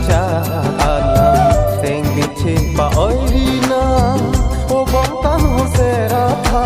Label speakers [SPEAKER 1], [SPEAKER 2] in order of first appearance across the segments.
[SPEAKER 1] Cha alam seng biche pa oirina o bong kam ho sera tha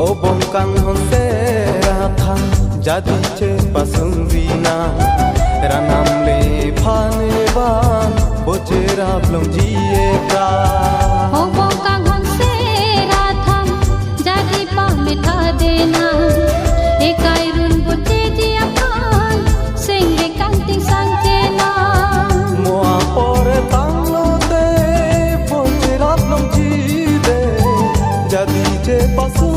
[SPEAKER 1] O bongkang honsera tha jadi che pasungvina ranam le phane ban bojera blong jiye ka
[SPEAKER 2] O bongkang honsera tha jadi pa mitha dena ekai run boche jiya kan senge kang ting sang chena
[SPEAKER 1] moa pore tanglo te bojera blong ji de jadi che pasu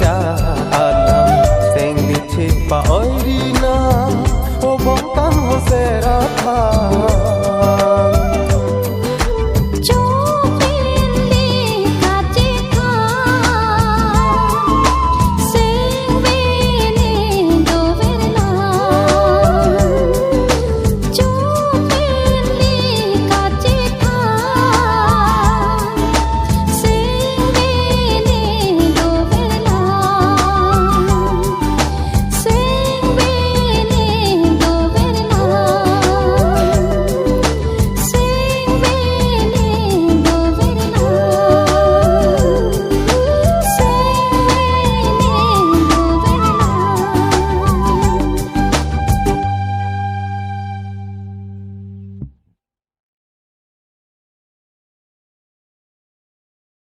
[SPEAKER 1] cha alam seng biche pa oirina o bong kam ho sera tha